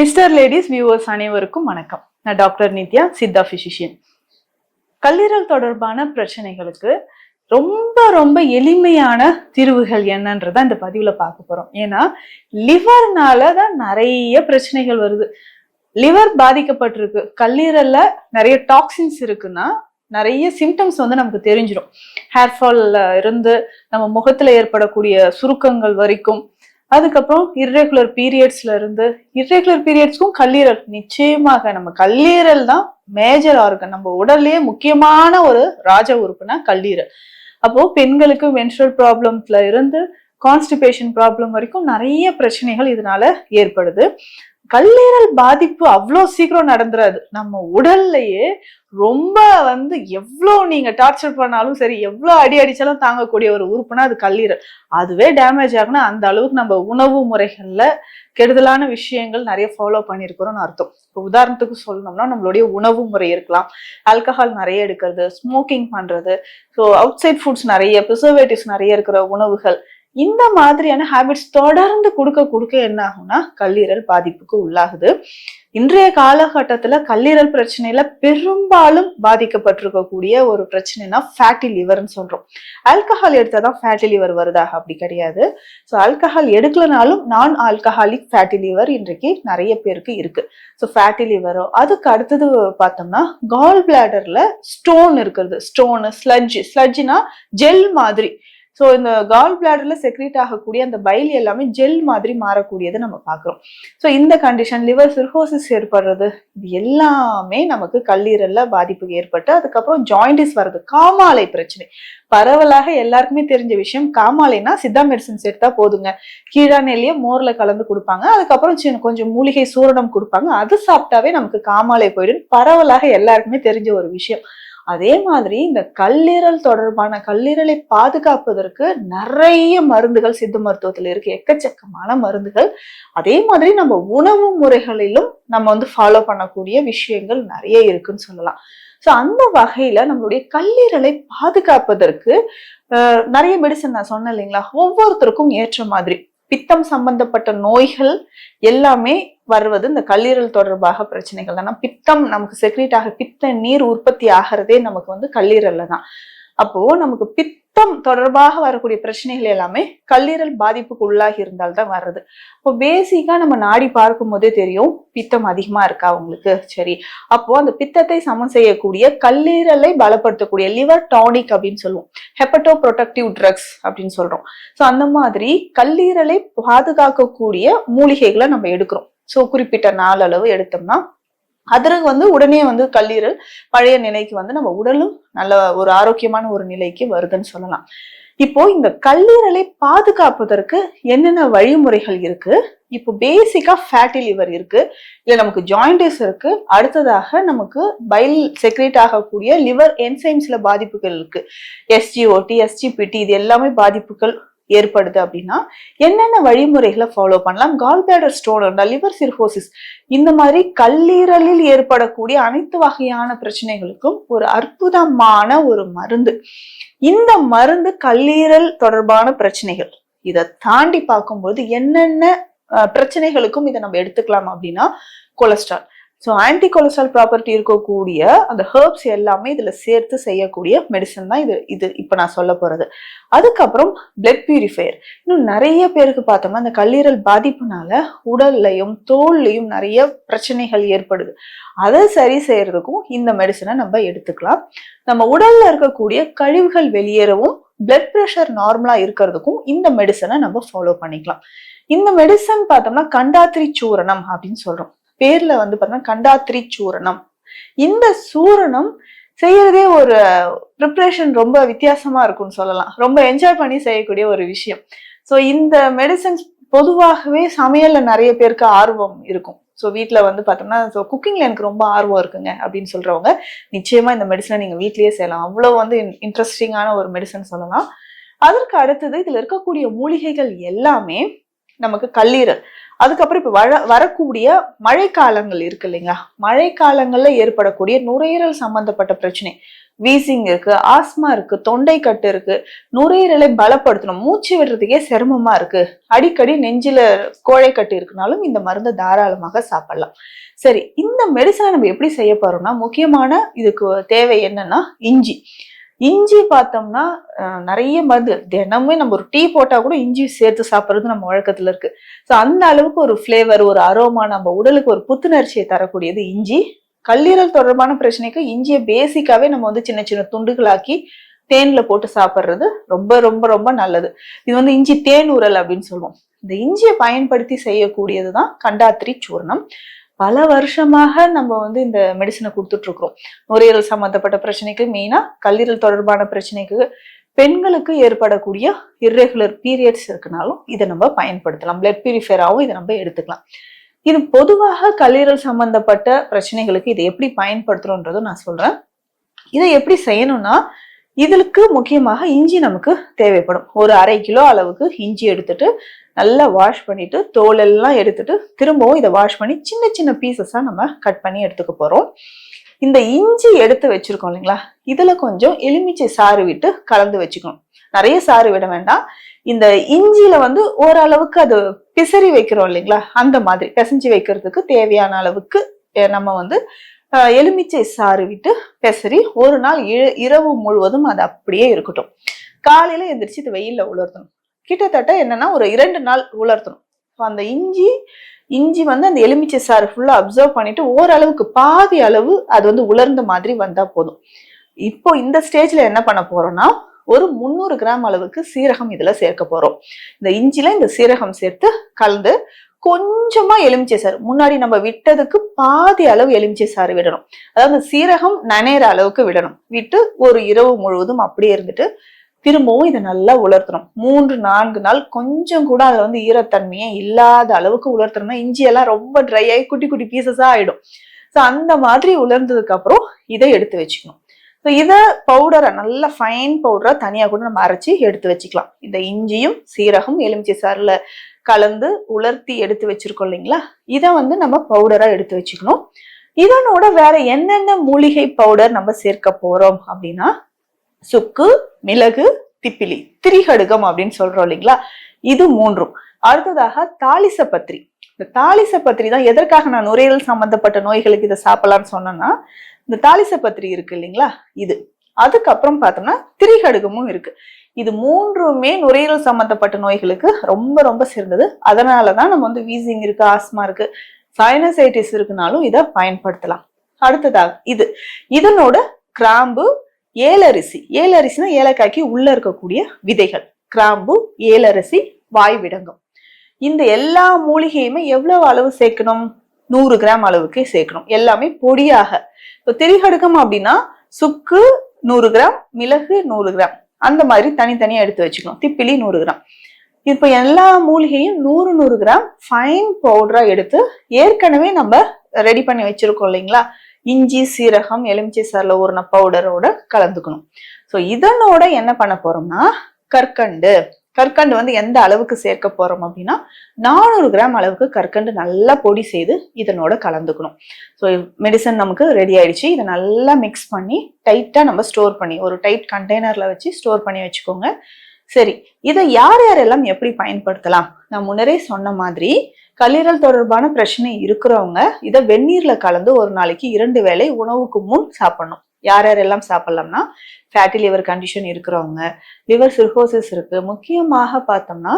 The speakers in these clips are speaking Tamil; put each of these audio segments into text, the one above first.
மிஸ்டர் லேடிஸ் வியூவர்ஸ் அனைவருக்கும் வணக்கம். நான் டாக்டர் நித்யா, சித்தா பிசிஷியன். கல்லீரல் தொடர்பான பிரச்சனைகளுக்கு ரொம்ப ரொம்ப எளிமையான தீர்வுகள் என்னன்றத இந்த பதிவுல பார்க்க போறோம். ஏன்னா லிவர்னால தான் நிறைய பிரச்சனைகள் வருது. லிவர் பாதிக்கப்பட்டிருக்கு, கல்லீரல்ல நிறைய டாக்ஸின்ஸ் இருக்குன்னா நிறைய சிம்டம்ஸ் நமக்கு தெரிஞ்சிடும். ஹேர்ஃபால்ல இருந்து நம்ம முகத்துல ஏற்படக்கூடிய சுருக்கங்கள் வரைக்கும், அதுக்கப்புறம் இர்ரெகுலர் பீரியட்ஸ்ல இருந்து, இர்ரெகுலர் பீரியட்ஸ்க்கும் கல்லீரல் நிச்சயமாக, நம்ம கல்லீரல் தான் மேஜர் ஆர்கன். நம்ம உடல்லயே முக்கியமான ஒரு ராஜ உறுப்புனா கல்லீரல். அப்போ பெண்களுக்கு மென்ஸ்ட்ரல் ப்ராப்ளம்ஸ்ல இருந்து கான்ஸ்டிபேஷன் ப்ராப்ளம் வரைக்கும் நிறைய பிரச்சனைகள் இதனால ஏற்படுது. கல்லீரல் பாதிப்பு அவ்வளோ சீக்கிரம் நடந்துராது. நம்ம உடல்லையே ரொம்ப எவ்வளோ நீங்க டார்ச்சர் பண்ணாலும் சரி, எவ்வளோ அடி அடிச்சாலும் தாங்கக்கூடிய ஒரு உறுப்புனா அது கல்லீரல். அதுவே டேமேஜ் ஆகுனா அந்த அளவுக்கு நம்ம உணவு முறைகள்ல கெடுதலான விஷயங்கள் நிறைய ஃபாலோ பண்ணியிருக்கிறோம்னு அர்த்தம். இப்போ உதாரணத்துக்கு சொல்லணும்னா நம்மளுடைய உணவு முறை இருக்கலாம். ஆல்கஹால் நிறைய எடுக்கிறது, ஸ்மோக்கிங் பண்றது, ஸோ அவுட் சைட் ஃபுட்ஸ் நிறைய, ப்ரிசர்வேட்டிவ்ஸ் நிறைய இருக்கிற உணவுகள், இந்த மாதிரியான ஹேபிட்ஸ் தொடர்ந்து கொடுக்க என்ன ஆகும்னா கல்லீரல் பாதிப்புக்கு உள்ளாகுது. இன்றைய காலகட்டத்துல கல்லீரல் பிரச்சனையில பெரும்பாலும் பாதிக்கப்பட்டிருக்கக்கூடிய ஒரு பிரச்சனைனா ஃபேட்டி லிவர்னு சொல்றோம். ஆல்கஹால் எடுத்தாதான் ஃபேட்டி லிவர் வருதா? அப்படி கிடையாது. ஸோ ஆல்கஹால் எடுக்கலனாலும் நான் ஆல்கஹாலிக் ஃபேட்டி லிவர் இன்றைக்கு நிறைய பேருக்கு இருக்கு. ஸோ ஃபேட்டி லிவரோ, அதுக்கு அடுத்தது பார்த்தோம்னா கால் பிளாடர்ல ஸ்டோன் இருக்கிறது. ஸ்டோனு, ஸ்லட்ஜ்னா ஜெல் மாதிரி. ஸோ இந்த கால் பிளாடர்ல செக்ரீட் ஆகக்கூடிய அந்த பைல் எல்லாமே ஜெல் மாதிரி மாறக்கூடியதை நம்ம பார்க்கிறோம். ஸோ இந்த கண்டிஷன், லிவர் சிர்ஹோசிஸ் ஏற்படுறது, இது எல்லாமே நமக்கு கல்லீரல்ல பாதிப்பு ஏற்பட்டு அதுக்கப்புறம் ஜாயிண்டிஸ் வருது. காமாலை பிரச்சனை பரவலாக எல்லாருக்குமே தெரிஞ்ச விஷயம். காமாலைனா சித்தா மெடிசன்ஸ் எடுத்தா போதுங்க. கீழாநெல்லிய மோர்ல கலந்து கொடுப்பாங்க, அதுக்கப்புறம் கொஞ்சம் மூலிகை சூரணம் கொடுப்பாங்க, அது சாப்பிட்டாவே நமக்கு காமாலை போயிடும். பரவலாக எல்லாருக்குமே தெரிஞ்ச ஒரு விஷயம். அதே மாதிரி இந்த கல்லீரல் தொடர்பான, கல்லீரலை பாதுகாப்பதற்கு நிறைய மருந்துகள் சித்த மருத்துவத்துல இருக்கு, எக்கச்சக்கமான மருந்துகள். அதே மாதிரி நம்ம உணவு முறைகளிலும் நம்ம ஃபாலோ பண்ணக்கூடிய விஷயங்கள் நிறைய இருக்குன்னு சொல்லலாம். ஸோ அந்த வகையில நம்மளுடைய கல்லீரலை பாதுகாப்பதற்கு நிறைய மெடிசன் நான் சொன்னேன் இல்லைங்களா, ஒவ்வொருத்தருக்கும் ஏற்ற மாதிரி. பித்தம் சம்பந்தப்பட்ட நோய்கள் எல்லாமே வருவது இந்த கல்லீரல் தொடர்பாக பிரச்சனைகள் தான். பித்தம் நமக்கு செக்ரீட் ஆக, பித்த நீர் உற்பத்தி ஆகிறதே நமக்கு கல்லீரல்ல தான். அப்போ நமக்கு பித்தம் தொடர்பாக வரக்கூடிய பிரச்சனைகள் எல்லாமே கல்லீரல் பாதிப்புக்கு உள்ளாகி இருந்தால்தான் வர்றது. இப்போ பேசிக்கா நம்ம நாடி பார்க்கும் போதே தெரியும் பித்தம் அதிகமா இருக்கா உங்களுக்கு. சரி, அப்போ அந்த பித்தத்தை சமன் செய்யக்கூடிய, கல்லீரலை பலப்படுத்தக்கூடிய லிவர் டானிக் அப்படின்னு சொல்லுவோம், ஹெப்படோ ப்ரொடக்டிவ் ட்ரக்ஸ் அப்படின்னு சொல்றோம். ஸோ அந்த மாதிரி கல்லீரலை பாதுகாக்கக்கூடிய மூலிகைகளை நம்ம எடுக்கிறோம். ஸோ குறிப்பிட்ட நாளளவு எடுத்தோம்னா அதற்கு உடனே கல்லீரல் பழைய நிலைக்கு நம்ம உடலும் நல்ல ஒரு ஆரோக்கியமான ஒரு நிலைக்கு வருதுன்னு சொல்லலாம். இப்போ இந்த கல்லீரலை பாதுகாப்பதற்கு என்னென்ன வழிமுறைகள் இருக்கு? இப்போ பேசிக்கா ஃபேட்டி லிவர் இருக்கு, இல்ல நமக்கு ஜாயிண்டிஸ் இருக்கு, அடுத்ததாக நமக்கு பைல் செக்ரேட் ஆகக்கூடிய லிவர் என்சைம்ஸ்ல பாதிப்புகள் இருக்கு, எஸ்ஜிஓடி, எஸ்ஜிபிடி, இது எல்லாமே பாதிப்புகள் ஏற்படுது. அப்படின்னா என்னென்ன வழிமுறைகளை ஃபாலோ பண்ணலாம்? கால் பிளாடர் ஸ்டோன், லிவர் சிர்ஹோசிஸ், இந்த மாதிரி கல்லீரலில் ஏற்படக்கூடிய அனைத்து வகையான பிரச்சனைகளுக்கும் ஒரு அற்புதமான ஒரு மருந்து. இந்த மருந்து கல்லீரல் தொடர்பான பிரச்சனைகள், இதை தாண்டி பார்க்கும்போது என்னென்ன பிரச்சனைகளுக்கும் இதை நம்ம எடுத்துக்கலாம் அப்படின்னா cholesterol. So anti cholesterol property இருக்கக்கூடிய அந்த ஹெர்ப்ஸ் எல்லாமே இதுல சேர்த்து செய்யக்கூடிய மெடிசன் தான் இது இப்ப நான் சொல்ல போறது. அதுக்கப்புறம் பிளட் பியூரிஃபையர். இன்னும் நிறைய பேருக்கு பார்த்தோம்னா அந்த கல்லீரல் பாதிப்புனால உடல்லையும் தோல்லையும் நிறைய பிரச்சனைகள் ஏற்படுது. அதை சரி செய்யறதுக்கும் இந்த மெடிசனை நம்ம எடுத்துக்கலாம். நம்ம உடல்ல இருக்கக்கூடிய கழிவுகள் வெளியேறவும், பிளட் ப்ரெஷர் நார்மலா இருக்கிறதுக்கும் இந்த மெடிசனை நம்ம ஃபாலோ பண்ணிக்கலாம். இந்த மெடிசன் பார்த்தோம்னா கண்டாத்திரி சூரணம் அப்படின்னு சொல்றோம். பேர்ல பார்த்தோம்னா கண்டாத்திரி சூரணம். இந்த சூரணம் செய்யறதே ஒரு ப்ரிப்பரேஷன் ரொம்ப வித்தியாசமா இருக்கும்னு சொல்லலாம். ரொம்ப என்ஜாய் பண்ணி செய்யக்கூடிய ஒரு விஷயம். ஸோ இந்த மெடிசன்ஸ் பொதுவாகவே சமையல்ல நிறைய பேருக்கு ஆர்வம் இருக்கும். ஸோ வீட்டுல பார்த்தோம்னா ஸோ குக்கிங்ல எனக்கு ரொம்ப ஆர்வம் இருக்குங்க அப்படின்னு சொல்றவங்க நிச்சயமா இந்த மெடிசனை நீங்க வீட்லயே செய்யலாம். அவ்வளவு இன்ட்ரெஸ்டிங்கான ஒரு மெடிசன் சொல்லலாம். அதற்கு அடுத்தது இதுல இருக்கக்கூடிய மூலிகைகள் எல்லாமே நமக்கு கல்லீரல், அதுக்கப்புறம் இப்ப வரக்கூடிய மழை காலங்கள் இருக்கு இல்லைங்களா, மழை காலங்கள்ல ஏற்படக்கூடிய நுரையீரல் சம்பந்தப்பட்ட பிரச்சனை, வீசிங் இருக்கு, ஆஸ்மா இருக்கு, தொண்டை கட்டு இருக்கு, நுரையீரலை பலப்படுத்தணும், மூச்சு விடுறதுக்கே சிரமமா இருக்கு, அடிக்கடி நெஞ்சில கோழை கட்டு இருக்குனாலும் இந்த மருந்தை தாராளமாக சாப்பிடலாம். சரி, இந்த மெடிசனை நம்ம எப்படி செய்ய போறோம்னா, முக்கியமான இதுக்கு தேவை என்னன்னா இஞ்சி. இஞ்சி பார்த்தோம்னா நிறைய மருந்து, தினமே நம்ம ஒரு டீ போட்டா கூட இஞ்சி சேர்த்து சாப்பிட்றது நம்ம வழக்கத்துல இருக்கு. ஸோ அந்த அளவுக்கு ஒரு ஃபிளேவர், ஒரு அரோமா, நம்ம உடலுக்கு ஒரு புத்துணர்ச்சியை தரக்கூடியது இஞ்சி. கல்லீரல் தொடர்பான பிரச்சனைக்கு இஞ்சியை பேசிக்காவே நம்ம வந்து சின்ன சின்ன துண்டுகளாக்கி தேன்ல போட்டு சாப்பிட்றது ரொம்ப ரொம்ப ரொம்ப நல்லது. இது வந்து இஞ்சி தேன் உரல் அப்படின்னு சொல்லுவோம். இந்த இஞ்சியை பயன்படுத்தி செய்யக்கூடியதுதான் கண்டாத்திரி சூர்ணம். பல வருஷமாக நம்ம வந்து இந்த மெடிசனை கொடுத்துட்டு இருக்கிறோம். நுரையீரல் சம்பந்தப்பட்ட பிரச்சனைக்கு, மெயினா கல்லீரல் தொடர்பான பிரச்சனைக்கு, பெண்களுக்கு ஏற்படக்கூடிய இர்ரெகுலர் பீரியட்ஸ் இருக்குனாலும் இதை நம்ம பயன்படுத்தலாம். பிளட் பியூரிஃபையராகவும் இதை நம்ம எடுத்துக்கலாம். இது பொதுவாக கல்லீரல் சம்பந்தப்பட்ட பிரச்சனைகளுக்கு இதை எப்படி பயன்படுத்துறோன்றதும் நான் சொல்றேன். இதை எப்படி செய்யணும்னா, இதுக்கு முக்கியமாக இஞ்சி நமக்கு தேவைப்படும். ஒரு 1/2 கிலோ அளவுக்கு இஞ்சி எடுத்துட்டு நல்லா வாஷ் பண்ணிட்டு தோல் எல்லாம் எடுத்துட்டு திரும்பவும் இதை வாஷ் பண்ணி சின்ன சின்ன பீசஸா நம்ம கட் பண்ணி எடுத்துக்க போறோம். இந்த இஞ்சி எடுத்து வச்சிருக்கோம் இல்லைங்களா, இதுல கொஞ்சம் எலுமிச்சை சாறு விட்டு கலந்து வச்சுக்கணும். நிறைய சாறு விட வேண்டாம். இந்த இஞ்சியில வந்து ஓரளவுக்கு அது பிசறி வைக்கிறோம் இல்லைங்களா, அந்த மாதிரி பிசைஞ்சு வைக்கிறதுக்கு தேவையான அளவுக்கு நம்ம வந்து எலுமிச்சை சாறு விட்டு பெசரி ஒரு நாள் இரவு முழுவதும் அது அப்படியே இருக்கட்டும். காலையில எந்திரிச்சு இது வெயில்ல உலர்த்தணும். கிட்டத்தட்ட என்னன்னா ஒரு 2 நாள் உலர்த்தணும். அந்த இஞ்சி வந்து அந்த எலுமிச்சை சாறு ஃபுல்லா அப்சர்வ் பண்ணிட்டு ஓரளவுக்கு பாதி அளவு அது வந்து உலர்ந்த மாதிரி வந்தா போதும். இப்போ இந்த ஸ்டேஜ்ல என்ன பண்ண போறோம்னா, ஒரு 300 கிராம் அளவுக்கு சீரகம் இதுல சேர்க்க போறோம். இந்த இஞ்சில இந்த சீரகம் சேர்த்து கலந்து கொஞ்சமா எலுமிச்சை சாறு, முன்னாடி நம்ம விட்டதுக்கு பாதி அளவு எலுமிச்சை சாறு விடணும். அதாவது சீரகம் நனைகிற அளவுக்கு விடணும். விட்டு ஒரு இரவு முழுவதும் அப்படியே இருந்துட்டு திரும்பவும் இதை நல்லா உலர்த்தணும். 3-4 நாள் கொஞ்சம் கூட அதுல வந்து ஈரத்தன்மையே இல்லாத அளவுக்கு உலர்த்தணும்னா இஞ்சி எல்லாம் ரொம்ப ட்ரை ஆகி குட்டி குட்டி பீசஸா ஆயிடும். ஸோ அந்த மாதிரி உலர்ந்ததுக்கு அப்புறம் இதை எடுத்து வச்சுக்கணும். ஸோ இதை பவுடரை நல்லா ஃபைன் பவுடரா தனியா கூட நம்ம அரைச்சி எடுத்து வச்சுக்கலாம். இந்த இஞ்சியும் சீரகம் எலுமிச்சை சாறுல கலந்து உலர்த்தி எடுத்து வச்சிருக்கோம் இல்லைங்களா, இதை வந்து நம்ம பவுடரா எடுத்து வச்சுக்கணும். இதனோட வேற என்னென்ன மூலிகை பவுடர் நம்ம சேர்க்க போறோம் அப்படின்னா, சுக்கு, மிளகு, திப்பிலி, திரிகடுகம் அப்படின்னு சொல்றோம் இல்லைங்களா, இது 3. அடுத்ததாக தாளிசப்பத்திரி. இந்த தாளிசப்பத்திரி தான் எதற்காக நான் நுரையீரல் சம்பந்தப்பட்ட நோய்களுக்கு இதை சாப்பிடலாம்னு சொன்னேன்னா, இந்த தாளிசப்பத்திரி இருக்கு இல்லைங்களா, இது. அதுக்கப்புறம் பார்த்தோம்னா திரிகடுகமும் இருக்கு. இது 3மே நுரையீரல் சம்பந்தப்பட்ட நோய்களுக்கு ரொம்ப ரொம்ப சிறந்தது. அதனாலதான் நம்ம வந்து வீசிங் இருக்கு, ஆஸ்மா இருக்கு, சைனசைட்டிஸ் இருக்குனாலும் இதை பயன்படுத்தலாம். அடுத்ததாக இதனோட கிராம்பு, ஏலரிசி. ஏலரிசினா ஏலக்காய்க்கு உள்ள இருக்கக்கூடிய விதைகள். கிராம்பு, ஏலரிசி, வாய்விடங்கம். இந்த எல்லா மூலிகையுமே எவ்வளவு அளவு சேர்க்கணும்? 100 கிராம் அளவுக்கு சேர்க்கணும். எல்லாமே பொடியாக. இப்போ திரிகடுகம் அப்படின்னா சுக்கு 100 கிராம், மிளகு 100 கிராம், அந்த மாதிரி தனித்தனியா எடுத்து வச்சுக்கணும். திப்பிலி 100 கிராம். இப்போ எல்லா மூலிகையும் 100 கிராம் ஃபைன் பவுடரா எடுத்து ஏற்கனவே நம்ம ரெடி பண்ணி வச்சிருக்கோம் இல்லைங்களா, இஞ்சி, சீரகம், எலுமிச்சை சாறுல ஊறின பவுடரோட கலந்துக்கணும். ஸோ இதனோட என்ன பண்ண போறோம்னா, கற்கண்டு வந்து எந்த அளவுக்கு சேர்க்க போறோம் அப்படின்னா 400 கிராம் அளவுக்கு கற்கண்டு நல்லா பொடி செய்து இதனோட கலந்துக்கணும். ஸோ மெடிசன் நமக்கு ரெடி ஆயிடுச்சு. இதை நல்லா மிக்ஸ் பண்ணி டைட்டா நம்ம ஸ்டோர் பண்ணி ஒரு டைட் கண்டெய்னர்ல வச்சு ஸ்டோர் பண்ணி வச்சுக்கோங்க. சரி, இதை யாரெல்லாம் எப்படி பயன்படுத்தலாம்? நான் முன்னரே சொன்ன மாதிரி கல்லீரல் தொடர்பான பிரச்சனை இருக்கிறவங்க இதை வெந்நீர்ல கலந்து ஒரு நாளைக்கு 2 வேளை உணவுக்கு முன் சாப்பிடணும். யாரெல்லாம் சாப்பிடலாம்னா, ஃபேட்டி லிவர் கண்டிஷன் இருக்கிறவங்க, லிவர் சிர்ஹோசிஸ் இருக்கு, முக்கியமாக பார்த்தோம்னா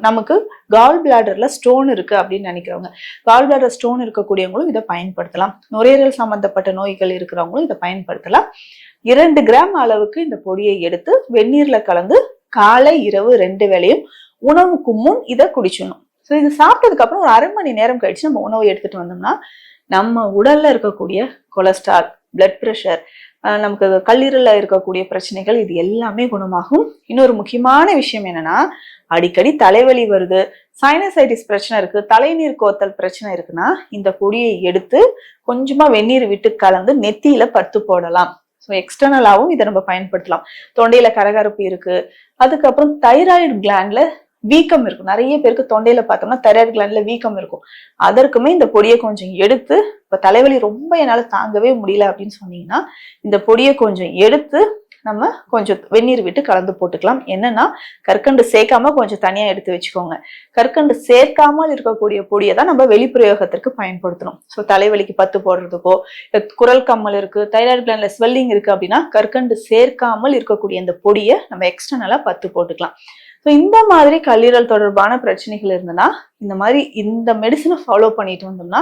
நமக்கு கால் பிளாடர்ல ஸ்டோன் இருக்கு அப்படின்னு நினைக்கிறவங்க, கால் பிளாடர் ஸ்டோன் இருக்கக்கூடியவங்களும் இதை பயன்படுத்தலாம். நுரையீரல் சம்பந்தப்பட்ட நோய்கள் இருக்கிறவங்களும் இதை பயன்படுத்தலாம். 2 கிராம் அளவுக்கு இந்த பொடியை எடுத்து வெந்நீர்ல கலந்து காலை இரவு 2 வேளையும் உணவுக்கு முன் இதை குடிச்சிடணும். ஸோ இது சாப்பிட்டதுக்கு அப்புறம் ஒரு 1/2 மணி நேரம் கழிச்சு நம்ம உணவை எடுத்துட்டு வந்தோம்னா நம்ம உடல்ல இருக்கக்கூடிய கொலஸ்ட்ரால், பிளட் பிரஷர், நமக்கு கல்லீரல்ல இருக்கக்கூடிய பிரச்சனைகள் இது எல்லாமே குணமாகும். இன்னொரு முக்கியமான விஷயம் என்னன்னா, அடிக்கடி தலைவலி வருது, சைனசைட்டிஸ் பிரச்சனை இருக்கு, தலைநீர் கோத்தல் பிரச்சனை இருக்குன்னா இந்த பொடியை எடுத்து கொஞ்சமா வெந்நீர் விட்டு கலந்து நெத்தியில பத்து போடலாம். ஸோ எக்ஸ்டர்னலாகவும் இதை நம்ம பயன்படுத்தலாம். தொண்டையில கரகரப்பு இருக்கு, அதுக்கப்புறம் தைராய்டு கிளாண்ட்ல வீக்கம் இருக்கும். நிறைய பேருக்கு தொண்டையில பார்த்தோம்னா தைராய்டு கிளாண்ட்ல வீக்கம் இருக்கும். அதற்குமே இந்த பொடியை கொஞ்சம் எடுத்து, இப்ப தலைவலி ரொம்ப என்னால தாங்கவே முடியல அப்படின்னு சொன்னீங்கன்னா இந்த பொடியை கொஞ்சம் எடுத்து நம்ம கொஞ்சம் வெந்நீர் விட்டு கலந்து போட்டுக்கலாம். என்னன்னா கற்கண்டு சேர்க்காம கொஞ்சம் தனியா எடுத்து வச்சுக்கோங்க. கற்கண்டு சேர்க்காமல் இருக்கக்கூடிய பொடியை தான் நம்ம வெளிப்பிரயோகத்திற்கு பயன்படுத்தணும். ஸோ தலைவலிக்கு பத்து போடுறதுக்கோ, குரல் கம்மல் இருக்கு, தைராய்டு கிளாண்ட்ல ஸ்வெல்லிங் இருக்கு அப்படின்னா கற்கண்டு சேர்க்காமல் இருக்கக்கூடிய இந்த பொடியை நம்ம எக்ஸ்டர்னலா பத்து போட்டுக்கலாம். ஸோ இந்த மாதிரி கல்லீரல் தொடர்பான பிரச்சனைகள் இருந்ததுன்னா இந்த மாதிரி இந்த மெடிசனை ஃபாலோ பண்ணிட்டு வந்தோம்னா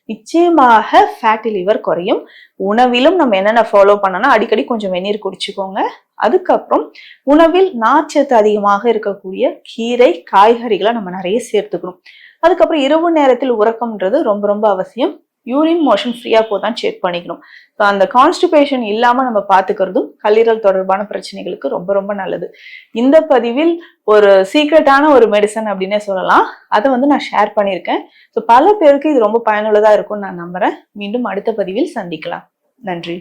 நிச்சயமாக ஃபேட்டி லிவர் குறையும். உணவிலும் நம்ம என்னென்ன ஃபாலோ பண்ணோம்னா அடிக்கடி கொஞ்சம் வெந்நீர் குடிச்சுக்கோங்க. அதுக்கப்புறம் உணவில் நார்ச்சத்து அதிகமாக இருக்கக்கூடிய கீரை, காய்கறிகளை நம்ம நிறைய சேர்த்துக்கணும். அதுக்கப்புறம் இரவு நேரத்தில் உறக்கம்ன்றது ரொம்ப ரொம்ப அவசியம். யூரின் மோஷன் ஃப்ரீயா போதான் செக் பண்ணிக்கணும். அந்த கான்ஸ்டிபேஷன் இல்லாம நம்ம பாத்துக்கிறதும் கல்லீரல் தொடர்பான பிரச்சனைகளுக்கு ரொம்ப ரொம்ப நல்லது. இந்த பதிவில் ஒரு சீக்ரெட்டான ஒரு மெடிசன் அப்படின்னே சொல்லலாம். அதை நான் ஷேர் பண்ணியிருக்கேன். ஸோ பல பேருக்கு இது ரொம்ப பயனுள்ளதா இருக்கும்னு நான் நம்புறேன். மீண்டும் அடுத்த பதிவில் சந்திக்கலாம். நன்றி.